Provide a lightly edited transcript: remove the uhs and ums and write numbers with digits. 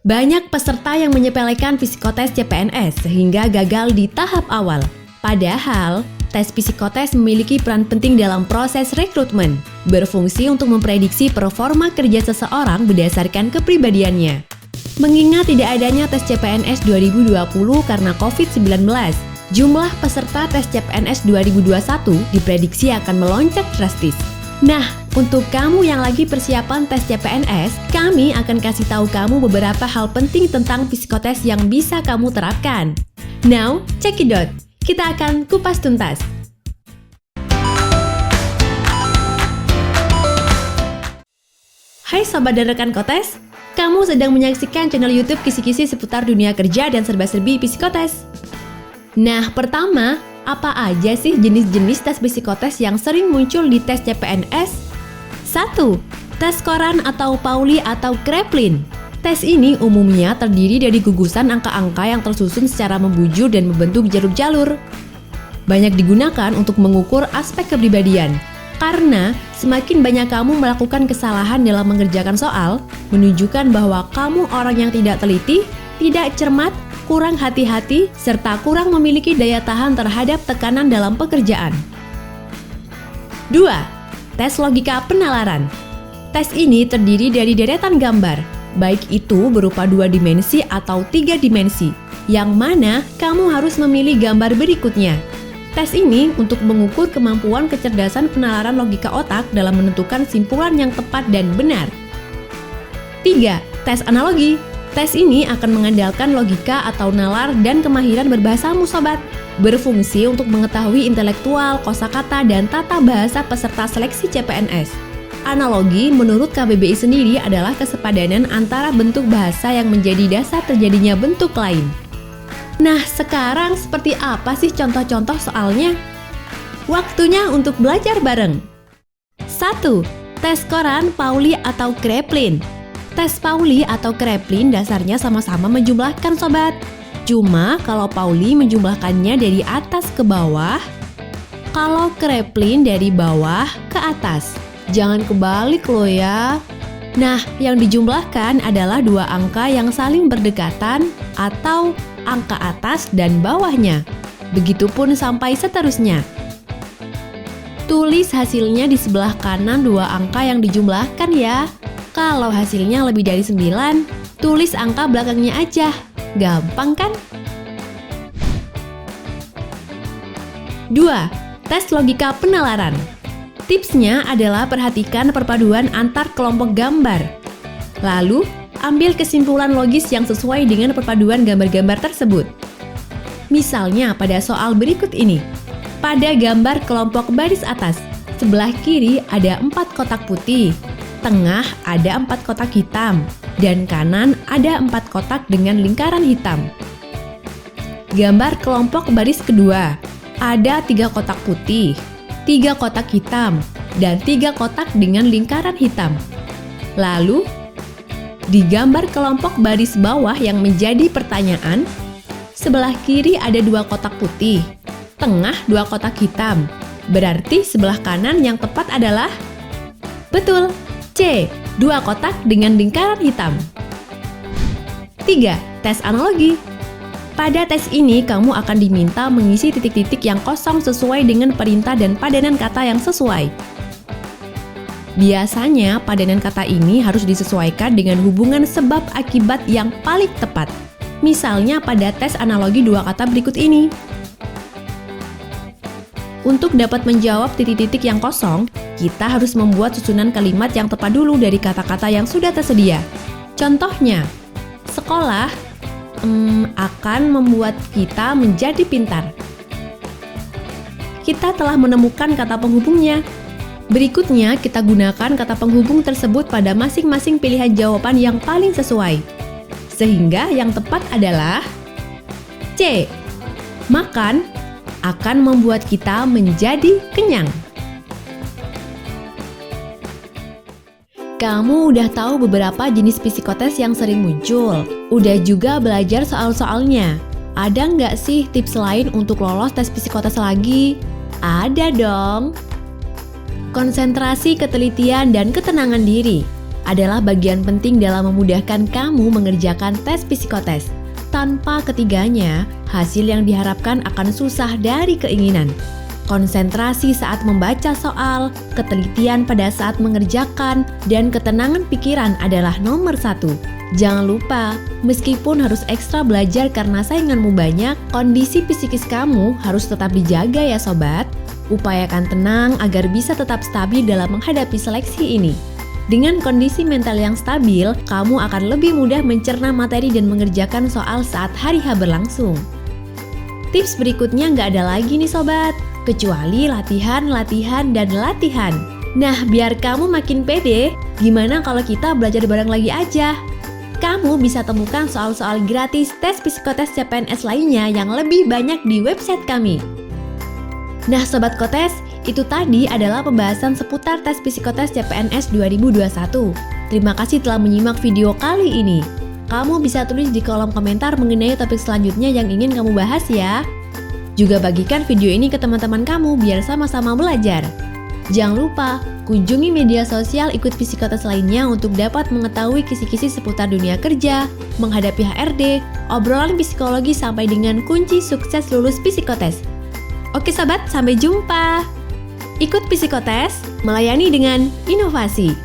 Banyak peserta yang menyepelekan psikotes CPNS sehingga gagal di tahap awal. Padahal, tes psikotes memiliki peran penting dalam proses rekrutmen, berfungsi untuk memprediksi performa kerja seseorang berdasarkan kepribadiannya. Mengingat tidak adanya tes CPNS 2020 karena COVID-19, jumlah peserta tes CPNS 2021 diprediksi akan melonjak drastis. Nah, untuk kamu yang lagi persiapan tes CPNS, kami akan kasih tahu kamu beberapa hal penting tentang psikotes yang bisa kamu terapkan. Now, check it out. Kita akan kupas tuntas. Hai Sobat dan rekan Kotes, kamu sedang menyaksikan channel YouTube kisi-kisi seputar dunia kerja dan serba-serbi psikotes. Nah, pertama, apa aja sih jenis-jenis tes psikotes yang sering muncul di tes CPNS? 1. Tes Coran atau Pauli atau Kraepelin. Tes ini umumnya terdiri dari gugusan angka-angka yang tersusun secara membujur dan membentuk jalur-jalur. Banyak digunakan untuk mengukur aspek kepribadian. Karena semakin banyak kamu melakukan kesalahan dalam mengerjakan soal, menunjukkan bahwa kamu orang yang tidak teliti, tidak cermat, kurang hati-hati, serta kurang memiliki daya tahan terhadap tekanan dalam pekerjaan. 2. Tes logika penalaran. Tes ini terdiri dari deretan gambar, baik itu berupa 2 dimensi atau 3 dimensi, yang mana kamu harus memilih gambar berikutnya. Tes ini untuk mengukur kemampuan kecerdasan penalaran logika otak dalam menentukan simpulan yang tepat dan benar. 3. Tes analogi. Tes ini akan mengandalkan logika atau nalar dan kemahiran berbahasamu sobat. Berfungsi untuk mengetahui intelektual, kosakata, dan tata bahasa peserta seleksi CPNS. Analogi menurut KBBI sendiri adalah kesepadanan antara bentuk bahasa yang menjadi dasar terjadinya bentuk lain. Nah, sekarang seperti apa sih contoh-contoh soalnya? Waktunya untuk belajar bareng. 1. Tes Coran, Pauli atau Kraepelin. Tes Pauli atau Kraepelin dasarnya sama-sama menjumlahkan sobat. Cuma kalau Pauli menjumlahkannya dari atas ke bawah, kalau Kraepelin dari bawah ke atas. Jangan kebalik loh ya. Nah, yang dijumlahkan adalah 2 angka yang saling berdekatan atau angka atas dan bawahnya. Begitupun sampai seterusnya. Tulis hasilnya di sebelah kanan 2 angka yang dijumlahkan ya. Kalau hasilnya lebih dari 9, tulis angka belakangnya aja. Gampang kan? 2. Tes logika penalaran. Tipsnya adalah perhatikan perpaduan antar kelompok gambar. Lalu, ambil kesimpulan logis yang sesuai dengan perpaduan gambar-gambar tersebut. Misalnya pada soal berikut ini. Pada gambar kelompok baris atas, sebelah kiri ada 4 kotak putih. Tengah ada 4 kotak hitam, dan kanan ada 4 kotak dengan lingkaran hitam. Gambar kelompok baris kedua, ada 3 kotak putih, 3 kotak hitam, dan 3 kotak dengan lingkaran hitam. Lalu, di gambar kelompok baris bawah yang menjadi pertanyaan, sebelah kiri ada 2 kotak putih, tengah 2 kotak hitam. Berarti sebelah kanan yang tepat adalah? Betul! C. 2 kotak dengan lingkaran hitam. 3. Tes analogi. Pada tes ini, kamu akan diminta mengisi titik-titik yang kosong sesuai dengan perintah dan padanan kata yang sesuai. Biasanya, padanan kata ini harus disesuaikan dengan hubungan sebab akibat yang paling tepat. Misalnya pada tes analogi 2 kata berikut ini. Untuk dapat menjawab titik-titik yang kosong, kita harus membuat susunan kalimat yang tepat dulu dari kata-kata yang sudah tersedia. Contohnya, sekolah akan membuat kita menjadi pintar. Kita telah menemukan kata penghubungnya. Berikutnya, kita gunakan kata penghubung tersebut pada masing-masing pilihan jawaban yang paling sesuai. Sehingga yang tepat adalah C. Makan akan membuat kita menjadi kenyang. Kamu udah tahu beberapa jenis psikotes yang sering muncul. Udah juga belajar soal-soalnya. Ada nggak sih tips lain untuk lolos tes psikotes lagi? Ada dong. Konsentrasi, ketelitian, dan ketenangan diri. adalah bagian penting dalam memudahkan kamu mengerjakan tes psikotes. Tanpa ketiganya, hasil yang diharapkan akan susah dari keinginan. Konsentrasi saat membaca soal, ketelitian pada saat mengerjakan, dan ketenangan pikiran adalah nomor 1. Jangan lupa, meskipun harus ekstra belajar karena sainganmu banyak, kondisi psikis kamu harus tetap dijaga ya sobat. Upayakan tenang agar bisa tetap stabil dalam menghadapi seleksi ini. Dengan kondisi mental yang stabil, kamu akan lebih mudah mencerna materi dan mengerjakan soal saat hari H berlangsung. Tips berikutnya nggak ada lagi nih sobat, kecuali latihan, dan latihan. Nah, biar kamu makin pede, gimana kalau kita belajar bareng lagi aja? Kamu bisa temukan soal-soal gratis tes psikotes CPNS lainnya yang lebih banyak di website kami. Nah Sobat Kotes, itu tadi adalah pembahasan seputar tes psikotes CPNS 2021. Terima kasih telah menyimak video kali ini. Kamu bisa tulis di kolom komentar mengenai topik selanjutnya yang ingin kamu bahas ya. Juga bagikan video ini ke teman-teman kamu biar sama-sama belajar. Jangan lupa, kunjungi media sosial Ikut Psikotes lainnya untuk dapat mengetahui kisi-kisi seputar dunia kerja, menghadapi HRD, obrolan psikologi sampai dengan kunci sukses lulus psikotes. Oke sobat, sampai jumpa. Ikut Psikotes, melayani dengan inovasi.